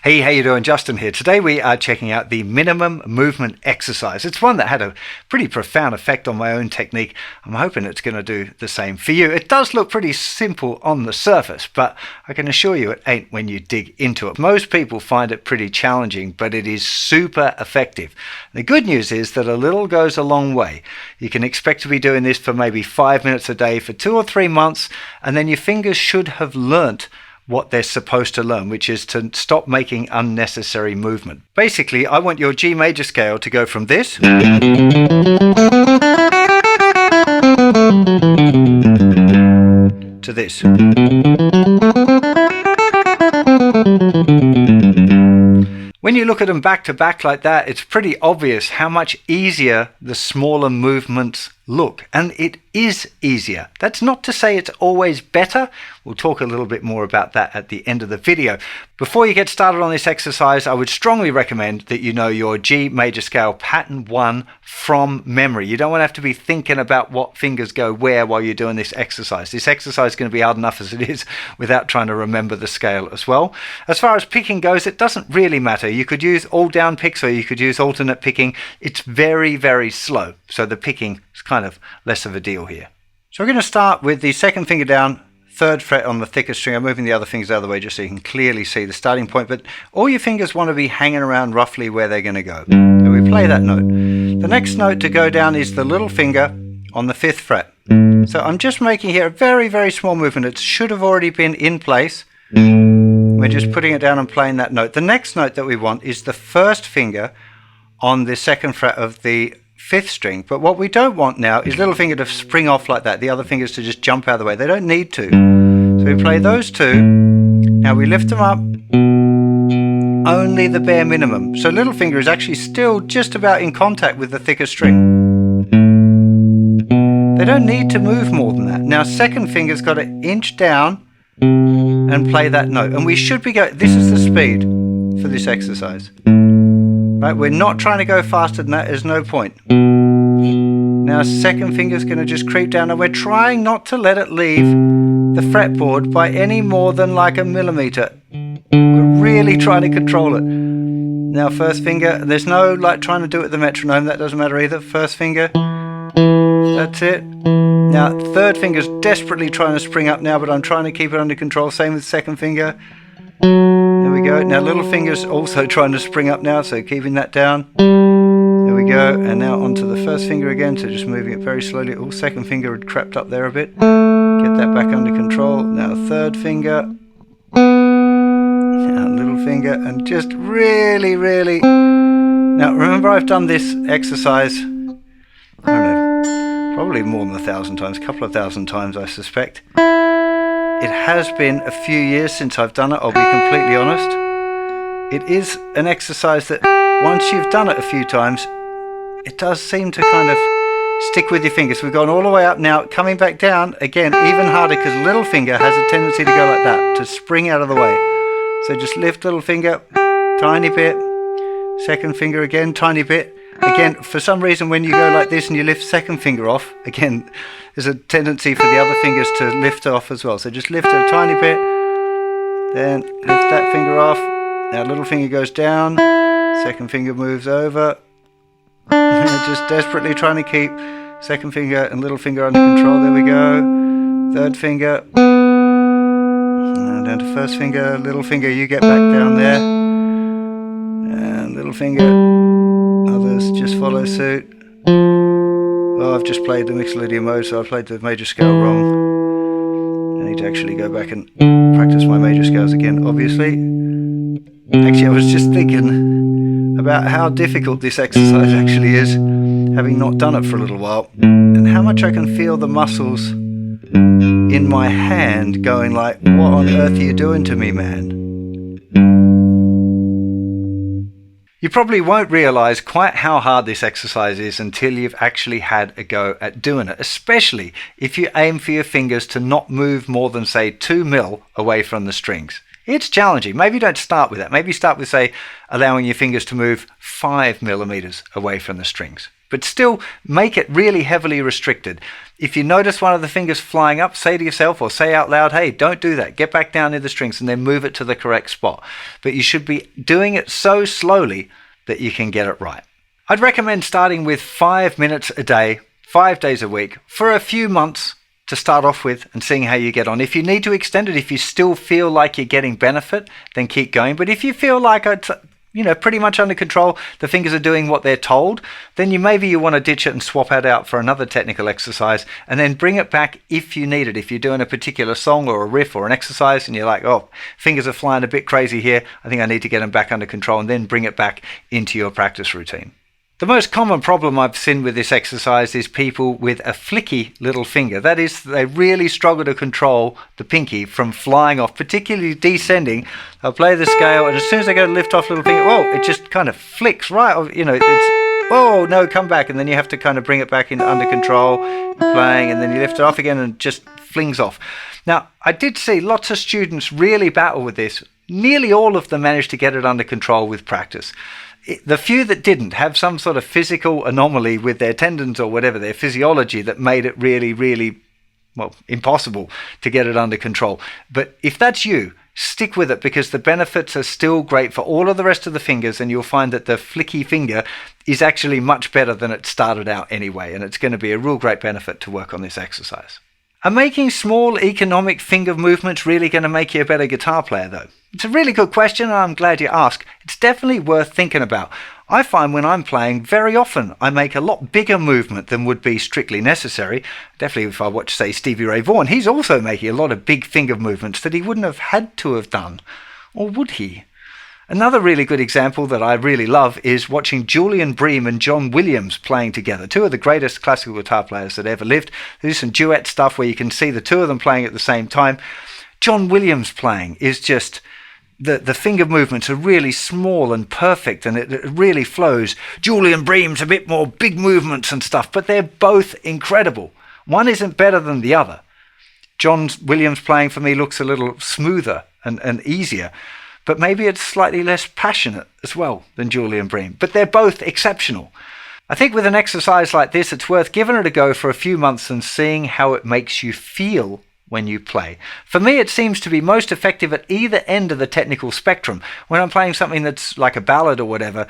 Hey, how you doing? Justin here. Today we are checking out the minimum movement exercise. It's one that had a pretty profound effect on my own technique. I'm hoping it's going to do the same for you. It does look pretty simple on the surface, but I can assure you it ain't when you dig into it. Most people find it pretty challenging, but it is super effective. The good news is that a little goes a long way. You can expect to be doing this for maybe 5 minutes a day for 2 or 3 months, and then your fingers should have learnt what they're supposed to learn, which is to stop making unnecessary movement. Basically, I want your G major scale to go from this to this. When you look at them back to back like that, it's pretty obvious how much easier the smaller movements look, and it is easier. That's not to say it's always better. We'll talk a little bit more about that at the end of the video. Before you get started on this exercise, I would strongly recommend that you know your G major scale pattern 1 from memory. You don't want to have to be thinking about what fingers go where while you're doing this exercise. This exercise is going to be hard enough as it is without trying to remember the scale as well. As far as picking goes, it doesn't really matter. You could use all down picks or you could use alternate picking. It's very, very slow, so the picking is kind of less of a deal here. So we're going to start with the second finger down, 3rd fret on the thicker string. I'm moving the other fingers out of the way just so you can clearly see the starting point, but all your fingers want to be hanging around roughly where they're going to go. So we play that note. The next note to go down is the little finger on the 5th fret. So I'm just making here a very, very small movement. It should have already been in place. We're just putting it down and playing that note. The next note that we want is the 1st finger on the 2nd fret of the 5th string, but what we don't want now is little finger to spring off like that, the other fingers to just jump out of the way. They don't need to. So we play those two. Now we lift them up only the bare minimum. So little finger is actually still just about in contact with the thicker string. They don't need to move more than that. Now 2nd finger's got to inch down and play that note. And we should be going, this is the speed for this exercise. Right, we're not trying to go faster than that, there's no point. Now 2nd finger's going to just creep down and we're trying not to let it leave the fretboard by any more than like a millimeter. We're really trying to control it. Now 1st finger, there's no like trying to do it with the metronome, that doesn't matter either. 1st finger, that's it. Now 3rd finger's desperately trying to spring up now, but I'm trying to keep it under control. Same with 2nd finger. There we go. Now little finger's also trying to spring up now, so keeping that down. There we go. And now onto the 1st finger again, so just moving it very slowly. Oh, 2nd finger had crept up there a bit. Get that back under control. Now 3rd finger. Now little finger, and just really, really. Now remember, I've done this exercise, I don't know, probably more than 1,000 times, a couple of thousand times I suspect. It has been a few years since I've done it, I'll be completely honest. It is an exercise that once you've done it a few times, it does seem to kind of stick with your fingers. We've gone all the way up now, coming back down, again, even harder because little finger has a tendency to go like that, to spring out of the way. So just lift little finger, tiny bit, 2nd finger again, tiny bit. Again, for some reason when you go like this and you lift 2nd finger off, again, there's a tendency for the other fingers to lift off as well. So just lift it a tiny bit, then lift that finger off. Now little finger goes down, 2nd finger moves over. Just desperately trying to keep 2nd finger and little finger under control. There we go. 3rd finger. And down to 1st finger. Little finger, you get back down there. And little finger. Others just follow suit. Oh, I've just played the Mixolydian mode, so I played the major scale wrong. I need to actually go back and practice my major scales again, obviously. Actually, I was just thinking about how difficult this exercise actually is, having not done it for a little while, and how much I can feel the muscles in my hand going like, what on earth are you doing to me, man? You probably won't realize quite how hard this exercise is until you've actually had a go at doing it, especially if you aim for your fingers to not move more than, say, 2 mil away from the strings. It's challenging. Maybe don't start with that. Maybe start with, say, allowing your fingers to move 5 millimeters away from the strings. but still make it really heavily restricted. If you notice one of the fingers flying up, say to yourself or say out loud, hey, don't do that. Get back down in the strings and then move it to the correct spot. But you should be doing it so slowly that you can get it right. I'd recommend starting with 5 minutes a day, 5 days a week, for a few months to start off with and seeing how you get on. If you need to extend it, if you still feel like you're getting benefit, then keep going. But if you feel like it's pretty much under control, the fingers are doing what they're told, then maybe you want to ditch it and swap it out for another technical exercise and then bring it back if you need it. If you're doing a particular song or a riff or an exercise and you're like, oh, fingers are flying a bit crazy here, I think I need to get them back under control, and then bring it back into your practice routine. The most common problem I've seen with this exercise is people with a flicky little finger. That is, they really struggle to control the pinky from flying off, particularly descending. They'll play the scale, and as soon as they go to lift off little finger, whoa, it just kind of flicks right off. It's, oh, no, come back. And then you have to kind of bring it back into under control, playing, and then you lift it off again and it just flings off. Now, I did see lots of students really battle with this. Nearly all of them managed to get it under control with practice. The few that didn't have some sort of physical anomaly with their tendons or whatever, their physiology, that made it really, really, impossible to get it under control. But if that's you, stick with it, because the benefits are still great for all of the rest of the fingers, and you'll find that the flicky finger is actually much better than it started out anyway, and it's going to be a real great benefit to work on this exercise. Are making small economic finger movements really going to make you a better guitar player, though? It's a really good question, and I'm glad you asked. It's definitely worth thinking about. I find when I'm playing, very often I make a lot bigger movement than would be strictly necessary. Definitely if I watch, say, Stevie Ray Vaughan, he's also making a lot of big finger movements that he wouldn't have had to have done. Or would he? Another really good example that I really love is watching Julian Bream and John Williams playing together, two of the greatest classical guitar players that ever lived. They do some duet stuff where you can see the two of them playing at the same time. John Williams playing is just, the finger movements are really small and perfect, and it really flows. Julian Bream's a bit more big movements and stuff, but they're both incredible. One isn't better than the other. John Williams playing for me looks a little smoother and easier, but maybe it's slightly less passionate as well than Julian Bream. But they're both exceptional. I think with an exercise like this, it's worth giving it a go for a few months and seeing how it makes you feel when you play. For me, it seems to be most effective at either end of the technical spectrum. When I'm playing something that's like a ballad or whatever,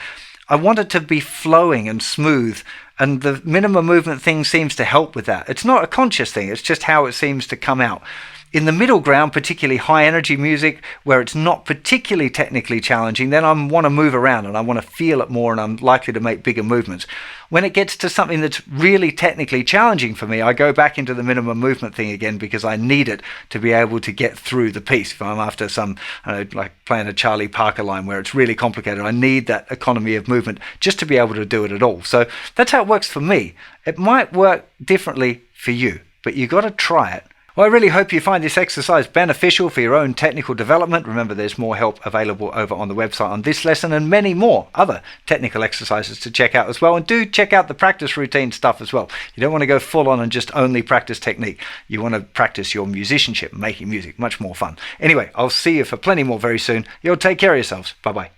I want it to be flowing and smooth, and the minimum movement thing seems to help with that. It's not a conscious thing, it's just how it seems to come out. In the middle ground, particularly high energy music, where it's not particularly technically challenging, then I want to move around and I want to feel it more, and I'm likely to make bigger movements. When it gets to something that's really technically challenging for me, I go back into the minimum movement thing again, because I need it to be able to get through the piece. If I'm after some, like playing a Charlie Parker line where it's really complicated, I need that economy of movement just to be able to do it at all. So that's how it works for me. It might work differently for you, but you've got to try it. Well, I really hope you find this exercise beneficial for your own technical development. Remember, there's more help available over on the website on this lesson, and many more other technical exercises to check out as well. And do check out the practice routine stuff as well. You don't want to go full on and just only practice technique. You want to practice your musicianship, making music. Much more fun. Anyway, I'll see you for plenty more very soon. You'll take care of yourselves. Bye-bye.